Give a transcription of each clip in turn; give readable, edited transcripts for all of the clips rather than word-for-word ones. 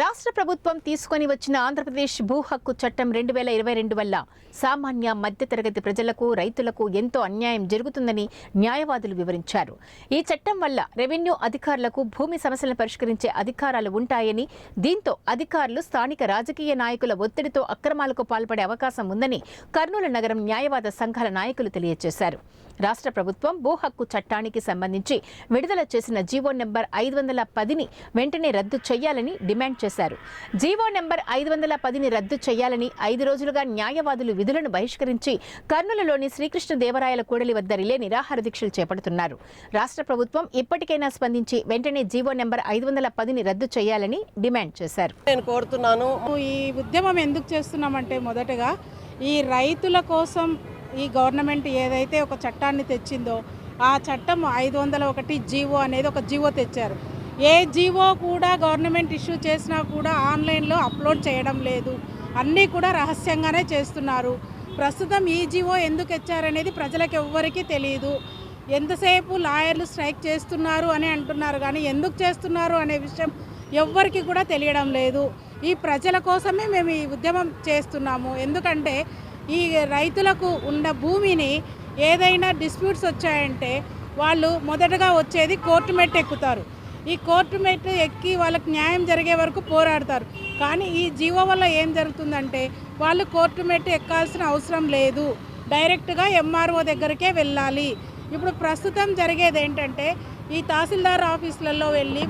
రాష్ట్ర ప్రభుత్వం తీసుకొని వచ్చిన ఆంధ్రప్రదేశ్ భూ హక్కు చట్టం 2022 వల్ల సామాన్య మధ్యతరగతి ప్రజలకు రైతులకు ఎంతో అన్యాయం జరుగుతుందని న్యాయవాదులు వివరించారు. ఈ చట్టం వల్ల రెవెన్యూ అధికారులకు భూమి సమస్యలను పరిష్కరించే అధికారాలు ఉంటాయని, దీంతో అధికారులు స్థానిక రాజకీయ నాయకుల ఒత్తిడితో అక్రమాలకు పాల్పడే అవకాశం ఉందని కర్నూలు నగరం న్యాయవాద సంఘాల నాయకులు తెలియజేశారు. రాష్ట్ర ప్రభుత్వం భూ హక్కు చట్టానికి సంబంధించి విడుదల చేసిన జీవో నెంబర్ 510ని వెంటనే రద్దు చేయాలని డిమాండ్ చేశారు. జీవో నెంబర్ 510ని రద్దు చేయాలని 5 రోజులుగా న్యాయవాదులు విధులను బహిష్కరించి కర్నూలులోని శ్రీకృష్ణదేవరాయల కూడలి వద్ద రిలే నిరాహార దీక్షలు చేపడుతున్నారు. రాష్ట్ర ప్రభుత్వం ఇప్పటికైనా స్పందించి వెంటనే జీవో నెంబర్ 510ని రద్దు చేయాలని డిమాండ్ చేశారు. నేను కోరుతున్నాను. ఈ ఉద్యమం ఎందుకు చేస్తున్నామంటే, మొదటగా ఈ రైతుల కోసం ఈ గవర్నమెంట్ ఏదైతే ఒక చట్టాన్ని తెచ్చిందో ఆ చట్టం 501 జీవో అనేది ఒక జీవో తెచ్చారు. ఏ జీవో కూడా గవర్నమెంట్ ఇష్యూ చేసినా కూడా ఆన్లైన్లో అప్లోడ్ చేయడం లేదు, అన్నీ కూడా రహస్యంగానే చేస్తున్నారు. ప్రస్తుతం ఈ జీవో ఎందుకు తెచ్చారనేది ప్రజలకు ఎవ్వరికీ తెలియదు. ఎంతసేపు లాయర్లు స్ట్రైక్ చేస్తున్నారు అని అంటున్నారు, కానీ ఎందుకు చేస్తున్నారు అనే విషయం ఎవ్వరికి కూడా తెలియడం లేదు. ఈ ప్రజల కోసమే మేము ఈ ఉద్యమం చేస్తున్నాము. ఎందుకంటే ఈ రైతులకు ఉన్న భూమిని ఏదైనా డిస్ప్యూట్స్ వచ్చాయంటే వాళ్ళు మొదటగా వచ్చేది కోర్టు మెట్టు ఎక్కుతారు. ఈ కోర్టు మెట్టు ఎక్కి వాళ్ళకి న్యాయం జరిగే వరకు పోరాడతారు. కానీ ఈ జీవో వల్ల ఏం జరుగుతుందంటే వాళ్ళు కోర్టు మెట్టు ఎక్కాల్సిన అవసరం లేదు, డైరెక్ట్గా ఎంఆర్ఓ దగ్గరికే వెళ్ళాలి. ఇప్పుడు ప్రస్తుతం జరిగేది ఏంటంటే, ఈ తహసీల్దార్ ఆఫీసులలో వెళ్ళి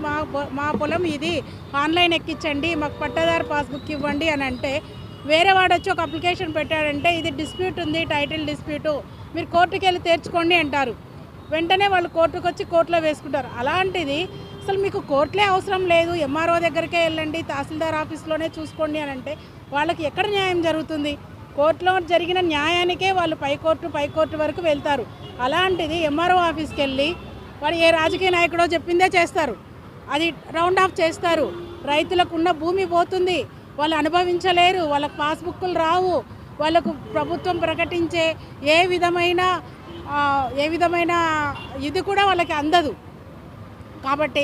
మా పొలం ఇది ఆన్లైన్ ఎక్కించండి, మాకు పట్టాదారు పాస్బుక్ ఇవ్వండి అని అంటే, వేరే వాడు వచ్చి ఒక అప్లికేషన్ పెట్టాడంటే ఇది డిస్ప్యూట్ ఉంది, టైటిల్ డిస్ప్యూటు, మీరు కోర్టుకి వెళ్ళి తెచ్చుకోండి అంటారు. వెంటనే వాళ్ళు కోర్టుకు వచ్చి కోర్టులో వేసుకుంటారు. అలాంటిది అసలు మీకు కోర్టులే అవసరం లేదు, ఎంఆర్ఓ దగ్గరికే వెళ్ళండి, తహసీల్దార్ ఆఫీస్లోనే చూసుకోండి అని అంటే వాళ్ళకి ఎక్కడ న్యాయం జరుగుతుంది? కోర్టులో జరిగిన న్యాయానికే వాళ్ళు పైకోర్టు వరకు వెళ్తారు. అలాంటిది ఎంఆర్ఓ ఆఫీస్కి వెళ్ళి వాడు ఏ రాజకీయ నాయకుడో చెప్పిందే చేస్తారు, అది రౌండ్ ఆఫ్ చేస్తారు. రైతులకు ఉన్న భూమి పోతుంది, వాళ్ళు అనుభవించలేరు, వాళ్ళకు పాస్బుక్లు రావు, వాళ్ళకు ప్రభుత్వం ప్రకటించే ఏ విధమైన ఇది కూడా వాళ్ళకి అందదు. కాబట్టి